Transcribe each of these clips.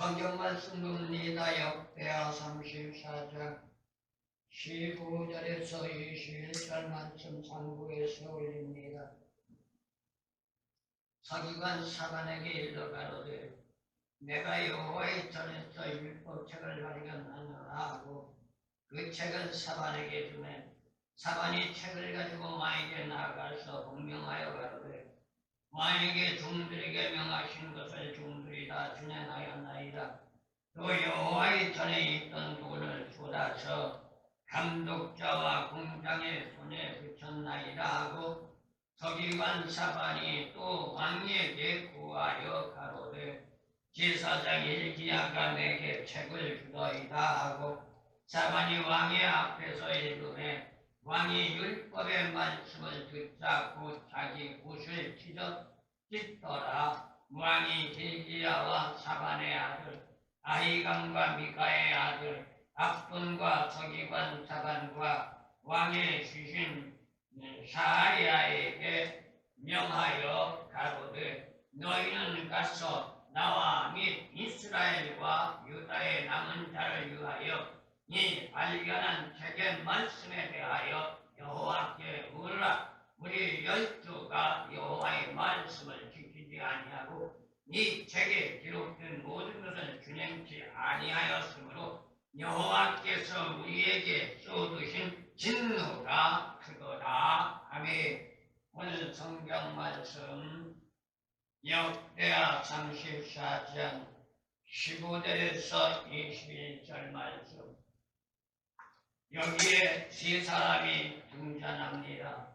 성경 말씀 봅니다. 역대하 34장 15절에서 21절 말씀 상부에서 올립니다. 서기관 사반에게 일러 가로되 내가 여호와의 전에서 율법책을 발견하노라 하고 그 책을 사반에게 주매 사반이 책을 가지고 왕에게 나아가서 분명하여 가로되 왕에게 종들에게 명하신 것을 종들이 다 준행하였나이다. 또 여호와의 전에 있던 돈을 쏟아서 감독자와 공장의 손에 붙였나이다 하고 서기관 사반이 또 왕에게 구하여 가로되 제사장 hil기야가 내게 책을 주더이다 하고 사반이 왕의 앞에서 읽음에 왕이 율법의 말씀을 듣자 곧 자기 옷을 찢더라. 왕이 hil기야와 사반의 아들 아히감과 미가의 아들 압돈과 서기관 사반과 왕의 주신 사하리야에게 명하여 가로되 너희는 가서 나와 및 이스라엘과 유다의 남은 자를 위하여 이 발견한 책의 말씀에 대하여 여호와께 물으라. 우리 12가 여호와의 말씀을 지키지 아니하고 이 책에 기록된 모든 것을 준행치 아니하였으므로 여호와께서 우리에게 쏟으신 진노가 크도다. 아멘. 오늘 성경 말씀 역대하 34장 15절에서 21절 말씀. 여기에 세 사람이 등장합니다.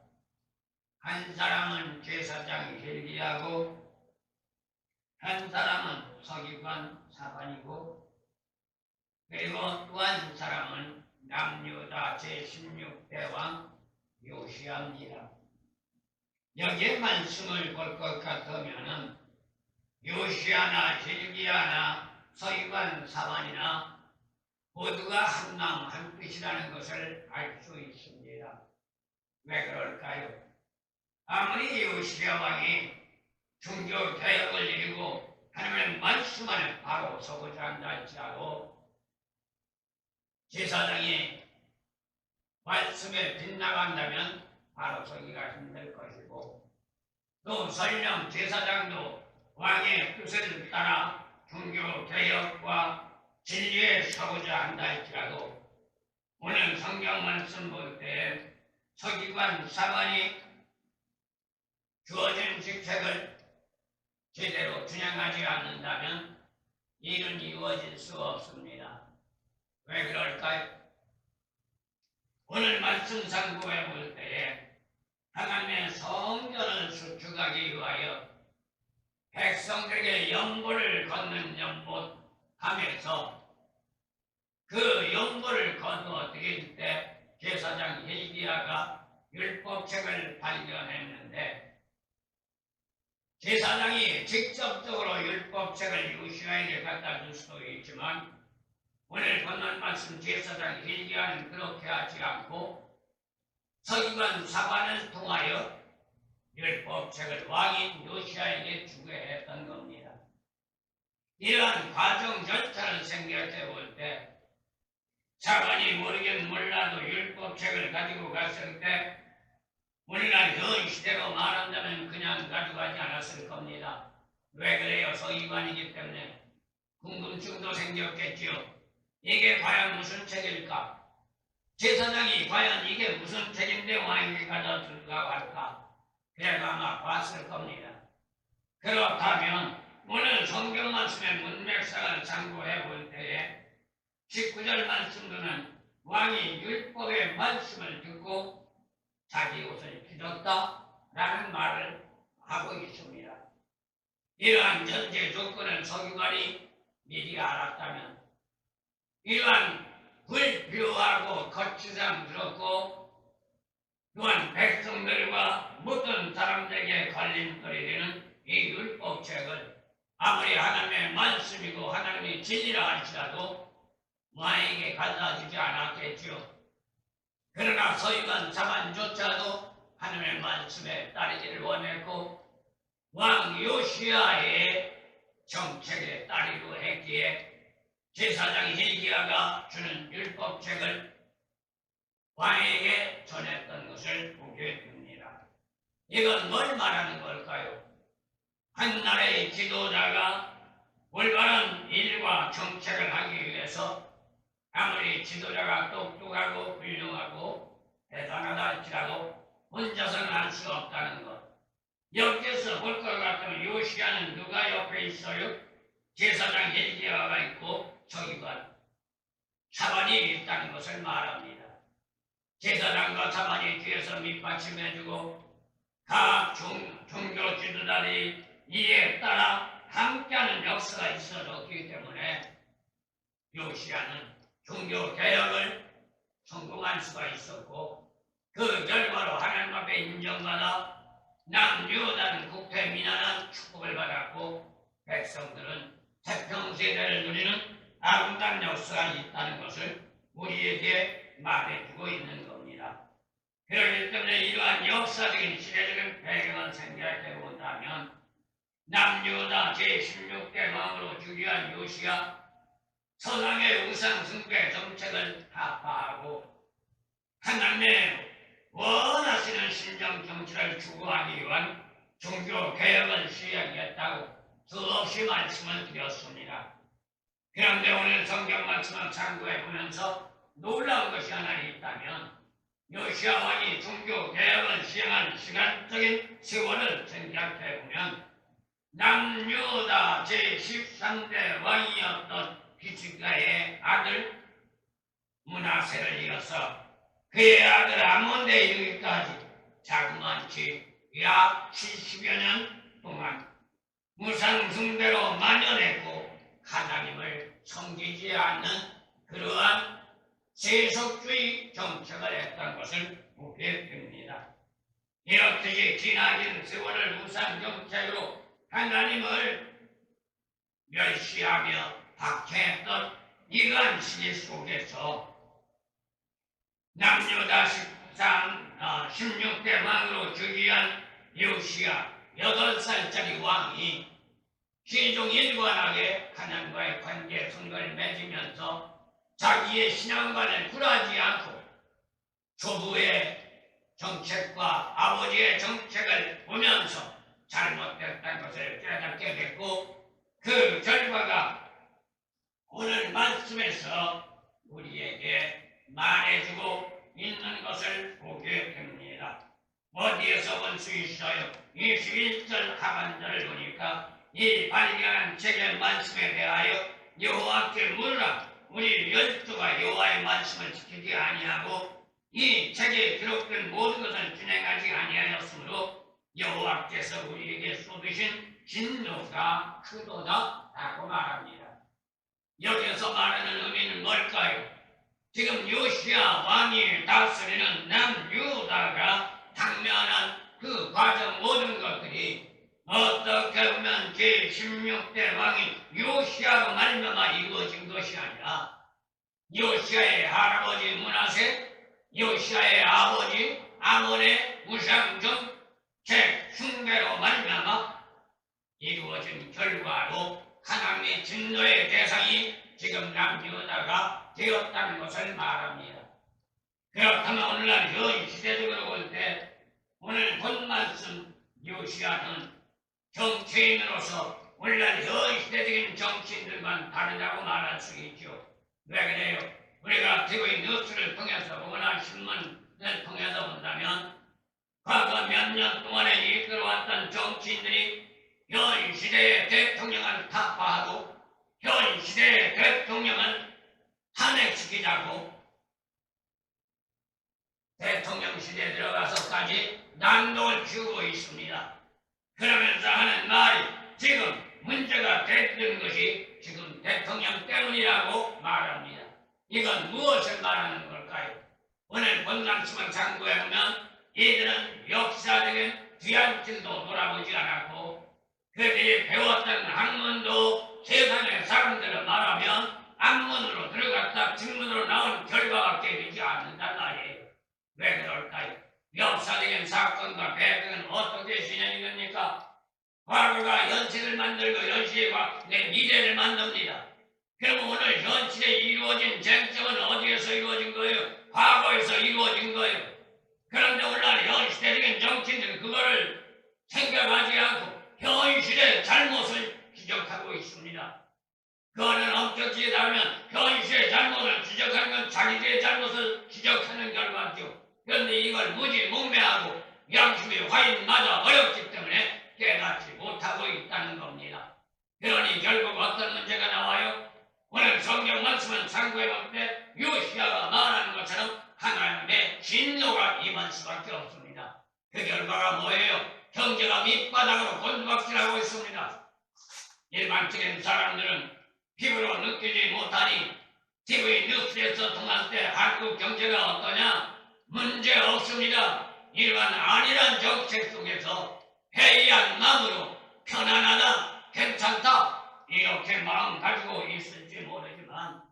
한 사람은 제사장 hil기야고 한 사람은 서기관 사반이고 그리고 또 한 사람은 남유다 제16대 왕 요시야입니다. 여기에 말씀을 볼 것 같으면은 요시야나 hil기야나 서기관 사반이나 모두가 한 마음 한 뜻이라는 것을 알 수 있습니다. 왜 그럴까요? 아무리 요시야 왕이 종교 개혁을 이루고 하나님의 말씀 안에 바로 서고자 한다 할지라도 제사장이 말씀에 빗나간다면 바로 서기가 힘들 것이고 또 설령 제사장도 왕의 뜻을 따라 종교 개혁과 진리에 서고자 한다 할지라도 오늘 성경 말씀 볼 때 서기관 사반이 주어진 직책을 제대로 준행하지 않는다면 일은 이루어질 수 없습니다. 왜 그럴까요? 오늘 말씀 상고해 볼 때에 하나님의 성전을 수축하기 위하여 백성들에게 연보를 걷는 연보하면서 그 연보를 거두어 드릴 때 제사장 hil기야가 율법책을 발견했는데 제사장이 직접적으로 율법책을 요시야에게 갖다 줄 수도 있지만 오늘 본문 말씀 제사장 hil기야는 그렇게 하지 않고 서기관 사반을 통하여 율법책을 왕인 요시야에게 주게 했던 겁니다. 이러한 과정 절차를 생각해 볼 때 사반이 모르긴 몰라도 율법책을 가지고 갔을 때 우리나라 현 시대로 말한다면 그냥 가져가지 않았을 겁니다. 왜 그래요? 서기관이기 때문에 궁금증도 생겼겠지요. 이게 과연 무슨 책일까? 제사장이 과연 이게 무슨 책인데 왕에게 가져 들어가고 할까? 그래서 아마 봤을 겁니다. 그렇다면 오늘 성경 말씀의 문맥상을 참고해 볼 때에 19절 말씀으로는 왕이 율법의 말씀을 듣고 자기 옷을 찢었다라는 말을 하고 있습니다. 이러한 전제 조건을 서기관이 미리 알았다면 이러한 불필요하고 거치장스럽고 또한 백성들과 모든 사람들에게 걸림돌이 되는 이 율법책을 아무리 하나님의 말씀이고 하나님의 진리라 할지라도 왕에게 가져다주지 않았겠지요. 그러나 서기관 사반조차도 하나님의 말씀에 따르기를 원했고 왕 요시야의 정책의 딸이로 했기에 제사장 hil기야가 주는 율법책을 왕에게 전했던 것을 보게 됩니다. 이건 뭘 말하는 걸까요? 한 나라의 지도자가 올바른 일과 정책을 하기 위해서 아무리 지도자가 똑똑하고 훌륭하고 대단하다 할지라도 혼자서는 할 수 없다는 것. 여기서 볼 것 같으면 요시야는 누가 옆에 있어요? 제사장 hil기야가 있고 서기관 사반이 있다는 것을 말합니다. 제사장과 사반이 뒤에서 밑받침해주고 각 종교 지도자들이 이에 따라 함께하는 역사가 있어졌기 때문에 요시야는 종교 개혁을 성공할 수가 있었고 그 결과로 하나님 앞에 인정받아 남유다는 국태 민안한 축복을 받았고 백성들은 태평세대를 누리는 아름다운 역사가 있다는 것을 우리에게 말해주고 있는 겁니다. 그렇기 때문에 이러한 역사적인 시대적인 배경을 생각해 본다면 남유다 제16대 왕으로 즉위한 요시야 서방의 우상 숭배 정책을 타파하고 하나님의 원하시는 신정 정치를 추구하기 위한 종교 개혁을 시행했다고 수없이 말씀을 드렸습니다. 그런데 오늘 성경 말씀을 참고해 보면서 놀라운 것이 하나 있다면 요시야 왕이 종교 개혁을 시행한 시간적인 세월을 생각해 보면 남유다 제13대 왕이었던 히스기야의 아들 므낫세를 이어서 그의 아들 아몬에 이르기까지 자그마치 약 70여 년 동안 우상 숭배로 만연했고 하나님을 섬기지 않는 그러한 세속주의 정책을 했던 것을 보게 됩니다. 이렇듯이 지나긴 세월을 우상 정책으로 하나님을 멸시하며 박해했던 이러한 시기 속에서 남유다 16대 왕으로 즉위한 요시야 8살짜리 왕이 시종 일관하게 하나님과의 관계 선거를 맺으면서 자기의 신앙관을 굴하지 않고 조부의 정책과 아버지의 정책을 보면서 잘못됐다는 것을 깨닫게 됐고 그 결과가 오늘 말씀에서 우리에게 말해주고 있는 것을 보게 됩니다. 어디에서 볼 수 있어요? 21절 하반절을 보니까 이 발견한 책의 말씀에 대하여 여호와께 물으라. 우리 열두가 여호와의 말씀을 지키지 아니하고 이 책에 기록된 모든 것을 준행하지 아니하였으므로 여호와께서 우리에게 쏟으신 진노가 크도다 라고 말합니다. 여기서 말하는 의미는 뭘까요? 지금 요시야 왕이 다스리는 남유다가 당면한 그 과정 모든 것들이 어떻게 보면 제16대 왕이 요시야로 말미암아 이루어진 것이 아니라 요시야의 할아버지 므낫세, 요시야의 아버지 아몬의 우상정책 숭배로 말미암아 이루어진 결과로 하나님의 진노의 대상이 지금 남유다가 되었다는 것을 말합니다. 그렇다면 오늘날 현 시대적으로 볼 때 오늘 본 말씀 요시야는 정치인으로서 오늘날 현 시대적인 정치인들만 다르다고 말할 수 있죠. 왜 그래요? 우리가 TV 뉴스를 통해서 보거나 신문을 통해서 본다면 과거 몇 년 동안에 이끌어왔던 정치인들이 현 시대의 대통령을 타파하고 현 시대의 대통령을 탄핵시키자고 대통령 시대에 들어가서까지 난동을 피우고 있습니다. 그러면서 하는 말이 지금 문제가 됐던 것이 지금 대통령 때문이라고 말합니다. 이건 무엇을 말하는 걸까요? 오늘 본 말씀을 참고해보면 이들은 역사적인 뒤안길도 돌아보지 않았고 그들이 배웠던 학문도 세상의 사람들을 말하면 앞문으로 들어갔다 뒷문으로 나온 결과밖에 되지 않는단 말이에요. 왜 그럴까요? 역사적인 사건과 배경은 어떻게 진행이 됩니까? 과거가 현실을 만들고 현실이 내 미래를 만듭니다. 그럼 오늘 현실에 이루어진 쟁점은 어디에서 이루어진 거예요? 과거에서 이루어진 거예요. 그런데 오늘날 현시대적인 정치인들은 그거를 생각하지 않고 현실의 잘못을 지적하고 있습니다. 그거는 엄격히 따르면 현실의 잘못을 지적하는 건 자기들의 잘못을 지적하는 결과죠. 그런데 이걸 무지몽매하고 양심이 화인 맞아 어렵기 때문에 깨닫지 못하고 있다는 겁니다. 그러니 결국 어떤 문제가 나와요? 오늘 성경 말씀은 참고해볼 때 요시야가 말하는 것처럼 하나님의 진노가 임할 수밖에 없습니다. 그 결과가 뭐예요? 경제가 밑바닥으로 곤두박질하고 있습니다. 일반적인 사람들은 피부로 느끼지 못하니 TV 뉴스에서 통할 때 한국 경제가 어떠냐? 문제 없습니다. 일반 안일한 정책 속에서 해이한 마음으로 편안하다, 괜찮다 이렇게 마음 가지고 있을지 모르지만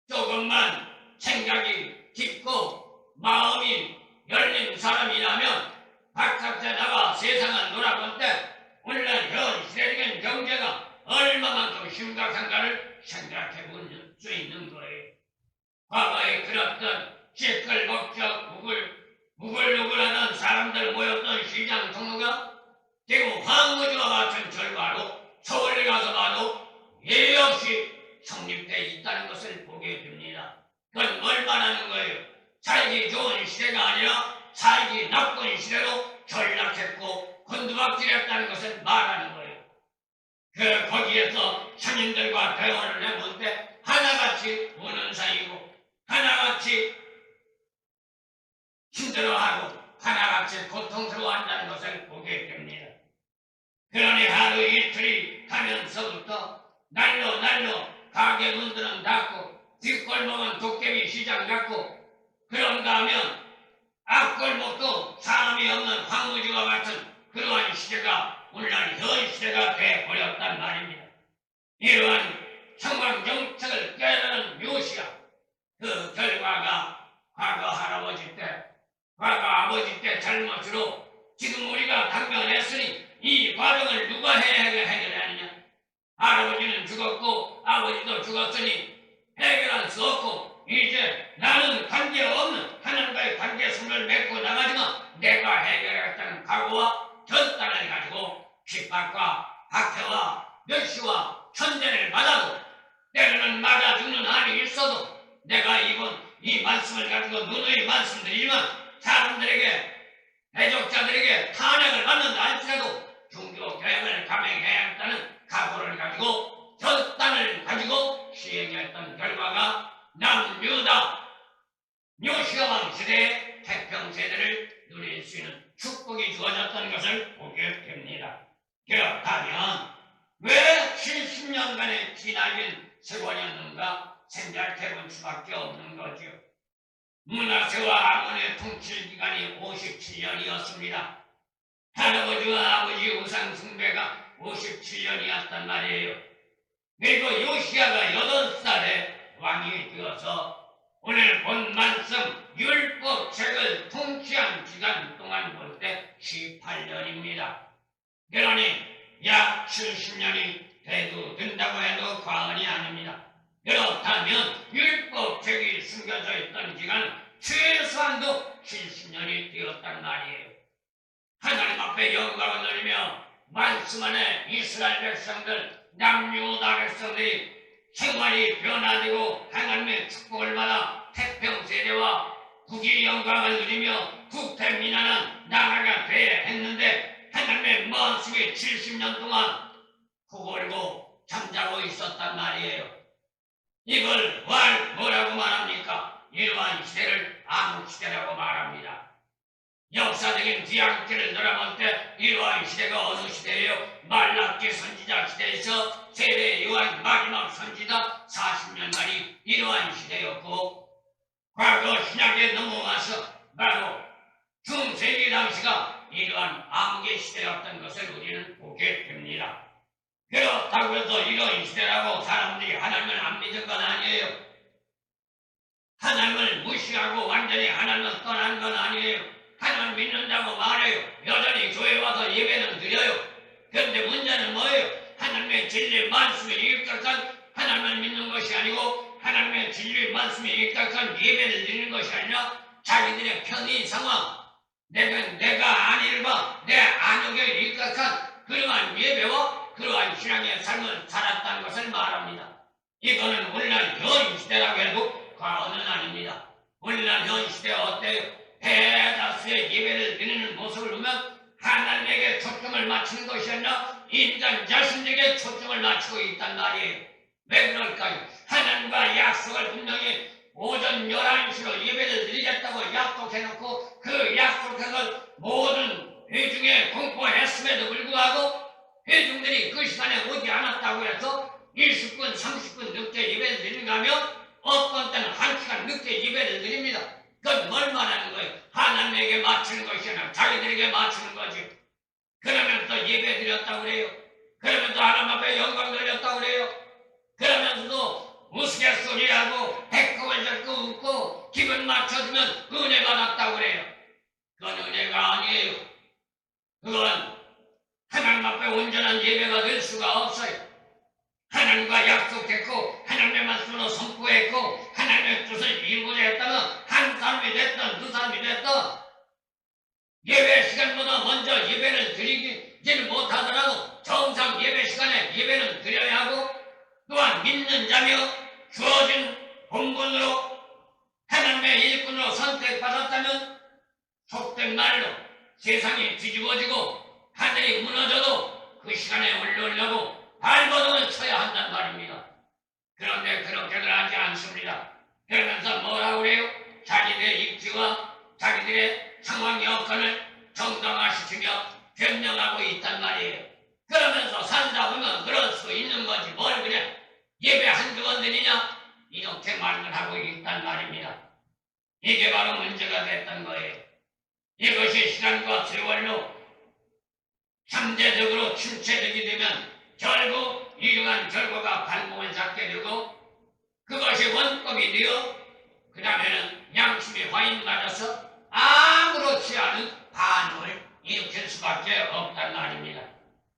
조금만 생각이 깊고 마음이 열린 사람이라면 바깥에 나가 세상을 놀아볼 때 오늘날 현실적인 경제가 얼마만큼 심각한가를 생각해 볼 수 있는 거예요. 과거에 그렇던 시끌벅적 무글무글하던 사람들 모였던 시장 통로가 대구 황무지와 같은 결과로 서울에 가서 봐도 예외 없이 성립되어 있다는 것을 보게 됩니다. 그건 뭘 말하는 거예요? 살기 좋은 시대가 아니라 살기 나쁜 시대로 전락했고 곤두박질했다는 것을 말하는 거예요. 거기에서 상인들과 대화를 해볼 때 하나같이 우는 사이고 하나같이 힘들어하고 하나같이 고통스러워한다는 것을 보게 됩니다. 그러니 하루 이틀이 가면서부터 날로 가게 문들은 닫고 뒷골목은 도깨비 시장 같고 그런가 하면 앞골목도 사람이 없는 황무지와 같은 그러한 시대가 오늘날 현 시대가 되어버렸단 말입니다. 이러한 상황 정책을 깨달은 요시야 그 결과가 과거 할아버지 때 과거 아버지 때 잘못으로 지금 우리가 당면했으니 이 과정을 누가 해결하느냐? 할아버지는 죽었고 아버지도 죽었으니 해결할 수 없고 이제 나는 관계없는 하나님과의 관계성을 맺고 나가지만 내가 해결하겠다는 각오와 결단을 가지고 핍박과 박해와 멸시와 천대를 받아도 때로는 맞아 죽는 한이 있어도 내가 이 말씀을 가지고 누누이 말씀드리지만 사람들에게 대적자들에게 탄핵을 받는다 할지라도 종교 개혁을 감행해야겠다는 각오를 가지고 결단을 가지고 시행했던 결과가 남유다 요시야 왕 시대의 태평세대를 누릴 수 있는 축복이 주어졌던 것을 보게 됩니다. 그렇다면 왜 70년간의 기나긴 세월이었는가 생각해볼 수밖에 없는 거죠. 므낫세와 아몬의 통치 기간이 57년이었습니다. 할아버지와 아버지 우상 숭배가 57년이었단 말이에요. 그리고 요시야가 8살에 왕이 되어서 오늘 본 말씀 율법책을 통치한 기간 동안 볼 때 18년입니다. 그러니 약 70년이 돼도 된다고 해도 과언이 아닙니다. 그렇다면 율법책이 숨겨져 있던 기간은 최소한도 70년이 되었단 말이에요. 하나님 앞에 영광을 돌리며 말씀 안에 이스라엘 백성들, 남유다 백성들이 생활이 변화되고 하나님의 축복을 받아 태평세대와 국의 영광을 누리며 국태민안한 나라가 되어야 했는데 하나님의 말씀이 70년 동안 구걸고 잠자고 있었단 말이에요. 이걸 뭐라고 말합니까? 이러한 시대를 암흑시대라고 말합니다. 역사적인 뒤안길을 돌아볼 때 이러한 시대가 어느 시대예요? 말라기 선지자 시대에서 세례 요한 마지막 선지자 40년간이 이러한 시대였고 과거 신약에 넘어와서 바로 중세기 당시가 이러한 암흑의 시대였던 것을 우리는 보게 됩니다. 그렇다고 해서 이런 시대라고 사람들이 하나님을 안 믿은 건 아니에요. 하나님을 무시하고 완전히 하나님을 떠난 건 아니에요. 하나님을 믿는다고 말해요. 여전히 교회 와서 예배는 드려요. 그런데 문제는 뭐예요? 하나님의 진리 말씀에 입각한 하나님을 믿는 것이 아니고 하나님의 진리 말씀에 입각한 예배를 드리는 것이 아니라 자기들의 편의 상황, 내가 안일과 내 안욕에 입각한 그러한 예배와 그러한 신앙의 삶을 살았다는 것을 말합니다. 이거는 오늘날 현 시대라고 해도 과언은 아닙니다. 오늘날 현 시대가 어때요? 대다수의 예배를 드리는 모습을 보면 하나님에게 초점을 맞추는 것이 아니라 인간 자신에게 초점을 맞추고 있단 말이에요. 왜 그럴까요? 하나님과 약속을 분명히 오전 11시로 예배를 드리겠다고 약속해놓고 그 약속한 걸 모든 회중에 공포했음에도 불구하고 회중들이 그 시간에 오지 않았다고 해서 20분, 30분 늦게 예배를 드리는가 하면 어떤 때는 1시간 늦게 예배를 드립니다. 그건 뭘 말하는 거예요? 하나님에게 맞추는 것이 아니라 자기들에게 맞추는 거지. 그러면서 예배 드렸다고 그래요. 그러면서 하나님 앞에 영광 돌렸다고 그래요. 그러면서도 우스갯소리하고 배꼽을 잡고 웃고 기분 맞춰주면 은혜 받았다고 그래요. 그건 은혜가 아니에요. 그건 하나님 앞에 온전한 예배가 될 수가 없어요. 하나님과 약속했고 하나님의 말씀으로 선포했고 하나님의 뜻을 이루고자 했다면 한 사람이 됐든 두 사람이 됐든 예배 시간보다 먼저 예배를 드리지는 못하더라도 정상 예배 시간에 예배는 드려야 하고 또한 믿는 자며 주어진 본분으로 하나님의 일꾼으로 선택받았다면 속된 말로 세상이 뒤집어지고 하늘이 무너져도 그 시간에 올라오려고 발버둥을 쳐야 한단 말입니다. 그런데 그렇게는 하지 않습니다. 그러면서 뭐라고 그래요? 자기들의 입지와 자기들의 상황 여건을 정당화시키며 변명하고 있단 말이에요. 그러면서 산다 보면 그럴 수 있는 거지 뭘 그냥 예배 한두 번 드리냐? 이렇게 말을 하고 있단 말입니다. 이게 바로 문제가 됐던 거예요. 이것이 시간과 세월로 잠재적으로 침체되게 되면 결국 이러한 결과가 발목을 잡게 되고 그것이 원법이 되어 그 다음에는 양심이 화인 맞아서 아무렇지 않은 반응을 일으킬 수밖에 없단 말입니다.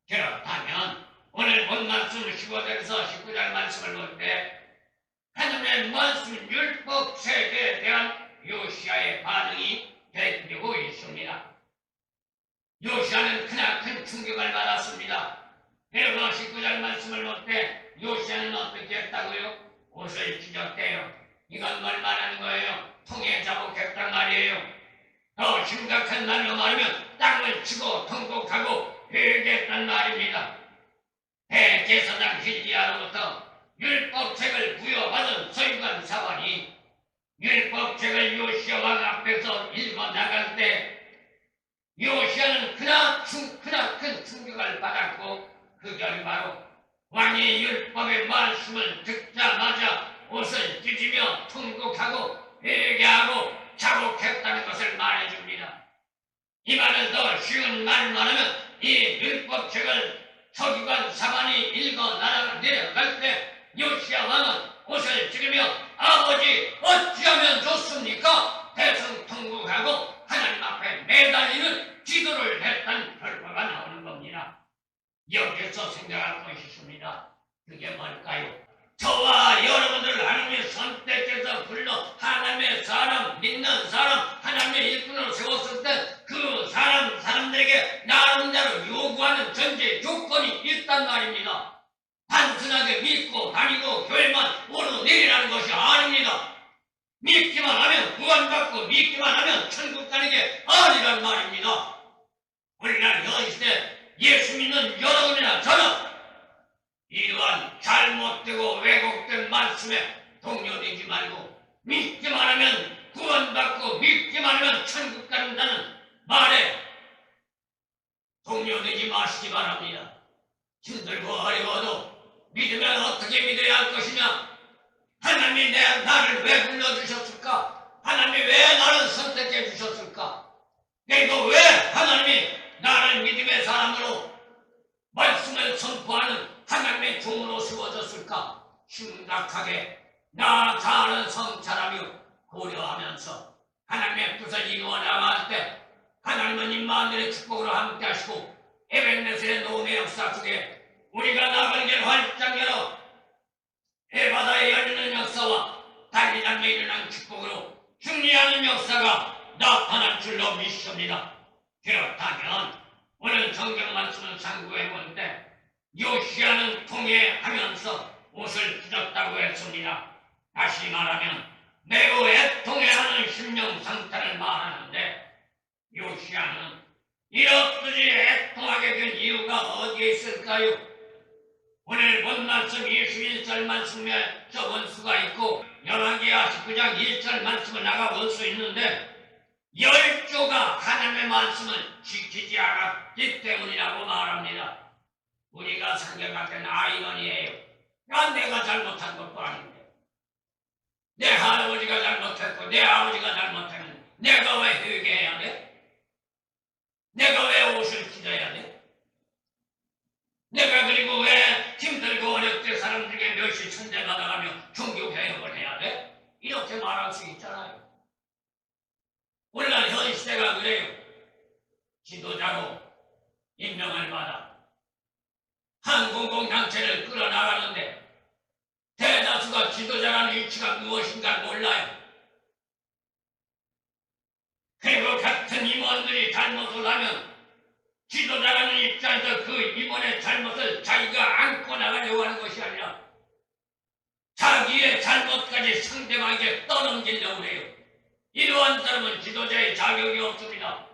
그렇다면 오늘 본 말씀 15절에서 19절 말씀을 볼 때 하나님의 말씀 율법 세계에 대한 요시야의 반응이 되고 있습니다. 요시야는 크나큰 충격을 받았습니다. 그래서 19절 말씀을 볼 때 요시야는 어떻게 했다고요? 옷을 찢었대요. 이건 뭘 말하는 거예요? 통에 자복했단 말이에요. 더 심각한 말로 말하면 땅을 치고 통곡하고 회개했단 말입니다. 대제사장 hil기야로부터 율법책을 부여받은 서기관 사관이 율법책을 요시야 왕 앞에서 읽어 나갈 때 요시야는 크나큰 충격을 받았고 그 결과로 왕이 율법의 말씀을 듣자마자 옷을 찢으며 통곡하고 회개하고 자복했다는 것을 말해줍니다. 이 말을 더 쉬운 말로 하면 이 율법책을 서기관 사관이 읽어 내려갈 때 요시야 왕은 옷을 찢으며 아버지 어찌하면 좋습니까? 대성 통곡하고 하나님 앞에 매달리는 기도를 했다는 결과가 나오는 겁니다. 여기서 생각할 것이 있습니다. 그게 뭘까요? 저와 여러분들 하나님의 선택해서 불러 하나님의 사람, 믿는 사람, 하나님의 일꾼으로 세웠을 때 그 사람들에게 나름대로 요구하는 전제 조건이 있단 말입니다. 단순하게 믿고 다니고 교회만 오르내리라는 것이 아닙니다. 믿기만 하면 구원받고 믿기만 하면 천국 가는 게 아니란 말입니다. 오늘날 현시대 예수 믿는 여러분이나 저는 이러한 잘못되고 왜곡된 말씀에 동요되지 말고 믿기만 하면 구원받고 믿기만 하면 천국 간다는 말에 동요되지 마시기 바랍니다. 힘들고 어려워도 믿으면 어떻게 믿어야 할 것이냐? 하나님이 나를 왜 불러주셨을까? 하나님이 왜 나를 선택해 주셨을까? 그리고 왜 하나님이 나를 믿음의 사람으로 말씀을 선포하는 하나님의 종으로 세워졌을까? 심각하게 나 자아를 성찰하며 고려하면서 하나님의 뜻을 이루어 나갈 때 하나님은 임마누엘의 축복으로 함께 하시고 에벤네셀의 노음의 역사 속에 우리가 나갈 길 활짝 열어 해바다에 열리는 역사와 달리장에 일어난 축복으로 승리하는 역사가 나타날 줄로 믿습니다. 그렇다면 오늘 성경 말씀을 상고해 볼 때 요시아는 통회하면서 옷을 찢었다고 했습니다. 다시 말하면 매우 애통해하는 심령 상태를 말하는데 요시아는 이렇듯이 애통하게 된 이유가 어디에 있을까요? 오늘 본 말씀 21절 말씀에 적은 수가 있고 열왕기하 19장 1절 말씀을 나가볼 수 있는데 열조가 하나님의 말씀을 지키지 않았기 때문이라고 말합니다. 우리가 생각할 아이러니예요. 내가 잘못한 것도 아닌데 내 할아버지가 잘못했고 내 아버지가 잘못했는데 내가 왜 회개해야 돼? 내가 왜 옷을 찢어야 돼? 내가 그리고 왜 힘들고 어렵게 사람들에게 멸시 천대받아가며 종교개혁을 해야 돼? 이렇게 말할 수 있잖아요. 오늘날 현 시대가 그래요. 지도자로 임명을 받아 한 공공단체를 끌어나가는데 대다수가 지도자라는 위치가 무엇인가 몰라요. 그리고 같은 임원들이 잘못을 하면 지도자라는 입장에서 그 임원의 잘못을 자기가 안고 나가려고 하는 것이 아니라 자기의 잘못까지 상대방에게 떠넘기려고 해요. 이러한 사람은 지도자의 자격이 없습니다.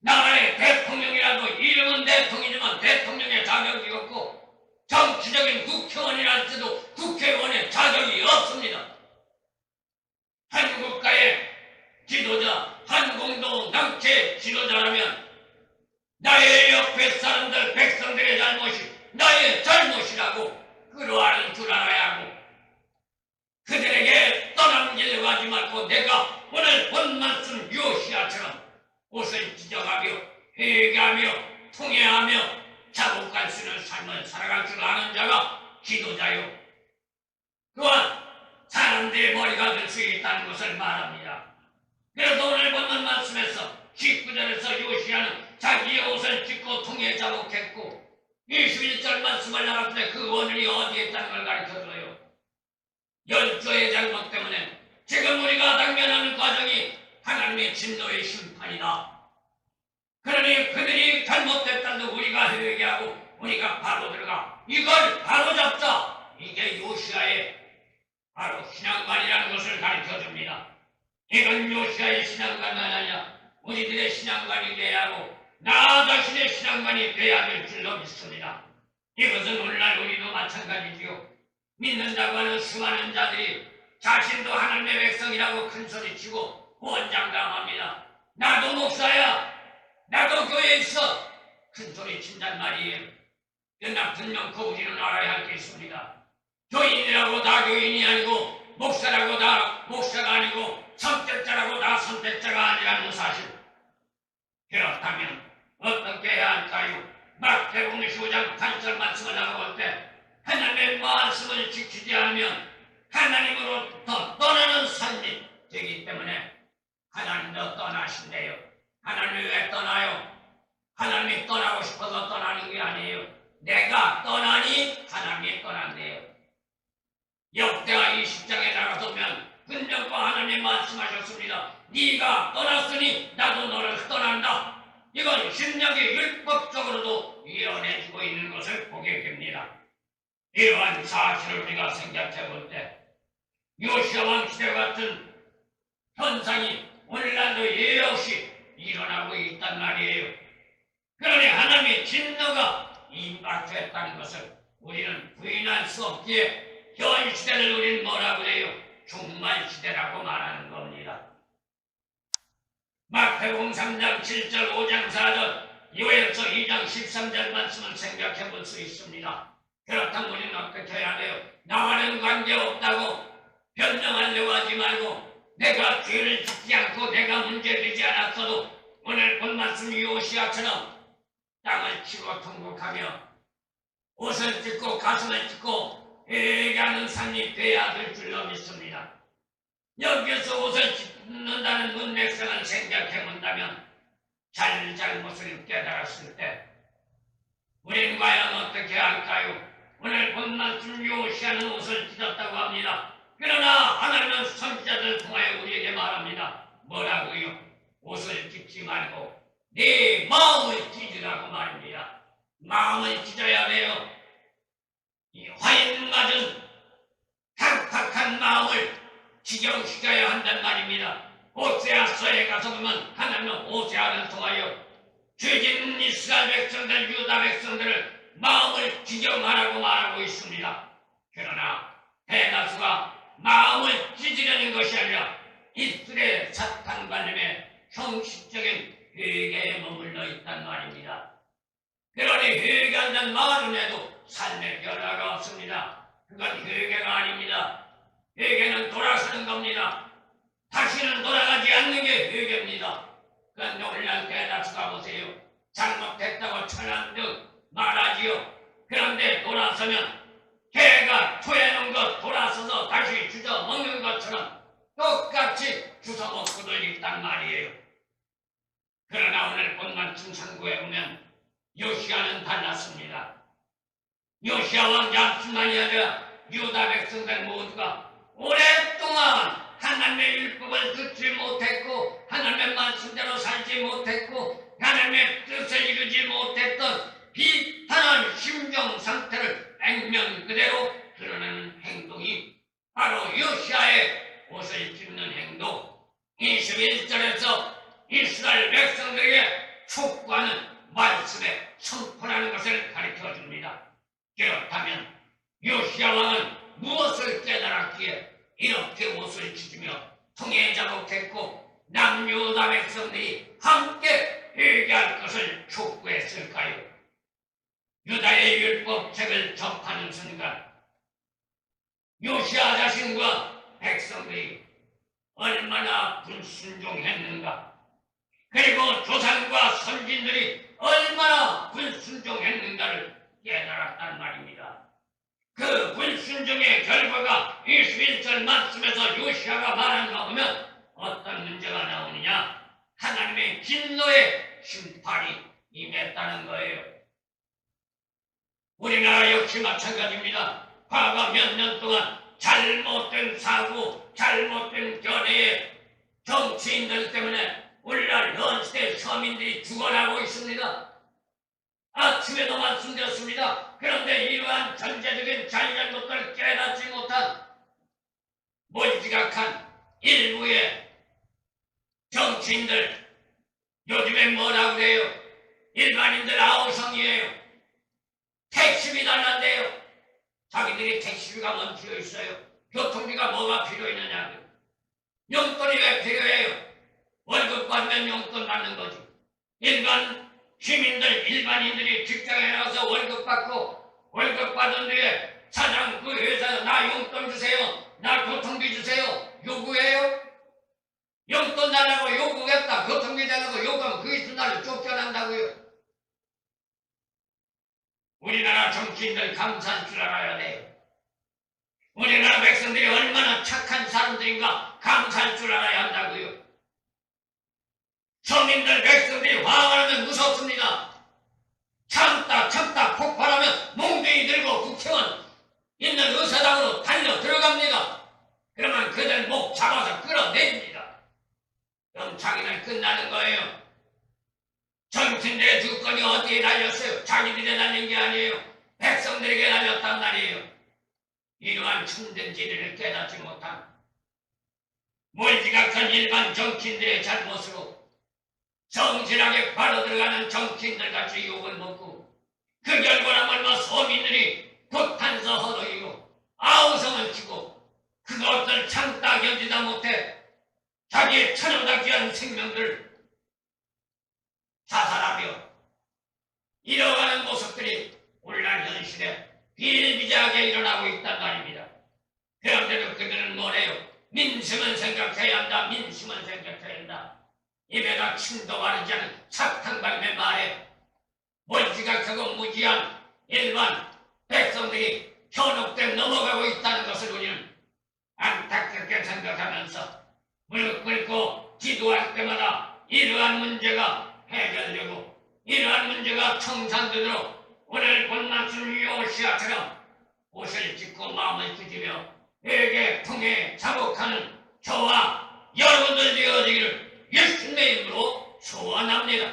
나라의 대통령이라도 이름은 대통령이지만 대통령의 자격이 없고 정치적인 국회의원이랄지도 국회의원의 자격이 없습니다. 한 국가의 지도자, 한 공동단체 지도자라면 나의 옆에 사람들, 백성들의 잘못이 나의 잘못이라고 그러하는 줄 알아야 하고 그들에게 떠넘기려고 하지 말고 내가 오늘 본 말씀 요시아처럼 옷을 찢어가며 회개하며 통회하며 자복할 수 있는 삶을 살아갈 줄 아는 자가 지도자요. 또한 사람들의 머리가 될 수 있다는 것을 말합니다. 그래서 오늘 보는 말씀에서 19절에서 요시아는 자기의 옷을 찢고 통에 자복했고 21절 말씀을 나갈 때 그 원인이 어디에 있다는 걸 가르쳐줘요. 열조의 잘못 때문에 지금 우리가 당면하는 과정이 하나님의 진노의 심판이다. 그러니 그들이 잘못됐다는 우리가 회개하고 우리가 바로 들어가 이걸 바로 잡자. 이게 요시아의 바로 신앙관이라는 것을 가르쳐줍니다. 이건 요시아의 신앙관이 아니라 우리들의 신앙관이 돼야 하고 나 자신의 신앙관이 돼야 될 줄로 믿습니다. 이것은 오늘날 우리도 마찬가지지요. 믿는다고 하는 수많은 자들이 자신도 하나님의 백성이라고 큰소리치고 원장담합니다. 나도 목사야. 나도 교회에 있어. 큰소리친단 말이에요. 그러나 분명코 우리는 알아야 할 게 있습니다. 교인이라고 다 교인이 아니고 목사라고 다 목사가 아니고 선택자라고 다 선택자가 아니라는 사실. 그렇다면 어떻게 해야 할까요? 마태복음 15장 8절 말씀을 나가볼 때 하나님의 말씀을 지키지 않으면 하나님으로부터 떠나는 삶이 되기 때문에 하나님도 떠나신대요. 하나님이 왜 떠나요? 하나님이 떠나고 싶어서 떠나는 게 아니에요. 내가 떠나니 하나님이 떠난대요. 역대하 20장에 나가서면 분명히 하나님이 말씀하셨습니다. 네가 떠났으니 나도 너를 떠난다. 이건 신약이 율법적으로도 이어내주고 있는 것을 보게 됩니다. 이러한 사실을 우리가 생각해 볼 때 요시아 왕 시대 같은 현상이 오늘날도 예외 없이 일어나고 있단 말이에요. 그러니 하나님의 진노가 임박했다는 것을 우리는 부인할 수 없기에 현 시대를 우리는 뭐라고 그래요? 종말 시대라고 말하는 겁니다. 마태복음 3장 7절 5장 4절 요엘서 2장 13절 말씀을 생각해 볼 수 있습니다. 그렇다면 우리는 어떻게 해야 돼요? 나와는 관계없다고 변명하려고 하지 말고 내가 죄를 짓지 않고 내가 문제되지 않았어도 오늘 본 말씀 요시아처럼 땅을 치고 통곡하며 옷을 찢고 가슴을 찢고 회개하는 삶이 돼야 될 줄로 믿습니다. 여기에서 옷을 찢는다는 문맥상을 생각해 본다면 잘못을 깨달았을 때 우린 과연 어떻게 할까요? 오늘 본 말씀 요시아는 옷을 찢었다고 합니다. 그러나 하나님은 선지자들을 통하여 우리에게 말합니다. 뭐라고요? 옷을 찢지 말고 네 마음을 찢으라고 말입니다. 마음을 찢어야 돼요. 이 화인 맞은 강팍한 마음을 지경시켜야 한단 말입니다. 호세아서에 가서 보면 하나님은 호세아를 통하여 죄진 이스라엘 백성들, 유다 백성들을 마음을 지경하라고 말하고 있습니다. 그러나 대다수가 마음을 찢으려는 것이 아니라 이스라엘 사탄관념의 형식적인 회개에 머물러 있단 말입니다. 그러니 회개한다는 말은 해도 삶의 변화가 없습니다. 그건 회개가 아닙니다. 회개는 돌아서는 겁니다. 다시는 돌아가지 않는 게 회개입니다. 그런데 오늘날 대다수가 보세요. 잘못했다고 천한득 말하지요. 그런데 돌아서면 개가 토해놓은 것 돌아서서 다시 주워 먹는 것처럼 똑같이 주워 먹고들 있단 말이에요. 그러나 오늘 본 말씀 상고에 보면 요시아는 달랐습니다. 요시아 왕자뿐만이 아니라 유다 백성들 모두가 오랫동안 하나님의 율법을 듣지 못했고 하나님의 말씀대로 살지 못했고 하나님의 뜻을 이루지 못했던 비탄한 심정 상태를 액면 그대로 드러내는 행동이 바로 요시아의 옷을 찢는 행동. 21절에서 이스라엘 백성들에게 촉구하는 말씀에 선포하는 것을 가르쳐줍니다. 그렇다면 요시아 왕은 무엇을 깨달았기에 이렇게 옷을 찢으며 통해 자복했고 남유다 백성들이 함께 회개할 것을 촉구했을까요? 유다의 율법책을 접하는 순간 요시아 자신과 백성들이 얼마나 불순종했는가, 그리고 조상과 선진들이 얼마나 불순종했는가를 깨달았단 말입니다. 그 불순종의 결과가 21절 말씀에서 요시아가 말한가 보면 어떤 문제가 나오느냐? 하나님의 진노의 심판이 임했다는 거예요. 우리나라 역시 마찬가지입니다. 과거 몇 년 동안 잘못된 사고, 잘못된 견해의 정치인들 때문에 오늘날 현 시대 서민들이 죽어나고 있습니다. 아침에도 말씀드렸습니다. 그런데 이러한 전제적인 잘잘못을 깨닫지 못한 몰지각한 일부의 정치인들, 요즘에 뭐라고 그래요? 일반인들 아우성이에요. 택시비 달란대요. 자기들이 택시비가 멈추어 있어요. 교통비가 뭐가 필요 있느냐고요. 용돈이 왜 필요해요? 월급 받으면 용돈 받는 거지. 일반 시민들, 일반인들이 직장에 나가서 월급 받고 월급 받은 뒤에 사장 그 회사에 나 용돈 주세요, 나 교통비 주세요 요구해요? 용돈 달라고 요구했다, 교통비 달라고 요구하면 그 이튿날 쫓겨난다고요. 우리나라 정치인들 감사할 줄 알아야 돼요. 우리나라 백성들이 얼마나 착한 사람들인가 감사할 줄 알아야 한다고요. 서민들, 백성들이 화하면 무섭습니다. 참다 폭발하면 몽둥이 들고 국회의원 있는 의사당으로 달려 들어갑니다. 그러면 그들 목 잡아서 끌어냅니다. 그럼 자기는 끝나는 거예요. 정치인들의 주권이 어디에 달렸어요? 자기들이 달린 게 아니에요. 백성들에게 달렸단 말이에요. 이러한 참된 진리를 깨닫지 못한 몰지각한 일반 정치인들의 잘못으로 정진하게 바로 들어가는 정치인들 같이 욕을 먹고 그 결과는 얼마 서민들이 독탄서 허덕이고 아우성을 치고 그것들 참다 견디다 못해 자기의 천여다 귀한 생명들을 자살하며 이러가는 모습들이 오늘날 현실에 비일비재하게 일어나고 있단 말입니다. 그런데도 그들은 뭐래요? 민심을 생각해야 한다. 민심을 생각해야 한다. 입에다 침도 바르지 않은 사탕발매 말에 멀지각하고 무지한 일반 백성들이 현혹돼 넘어가고 있다는 것을 우리는 안타깝게 생각하면서 무릎 꿇고 기도할 때마다 이러한 문제가 해결되고 이러한 문제가 청산되도록 오늘 이스라엘 곧 맞춘 요시아처럼 옷을 찢고 마음을 찢으며 에게 통해 자복하는 저와 여러분들 되어지기를 예수님의 이름으로 소원합니다.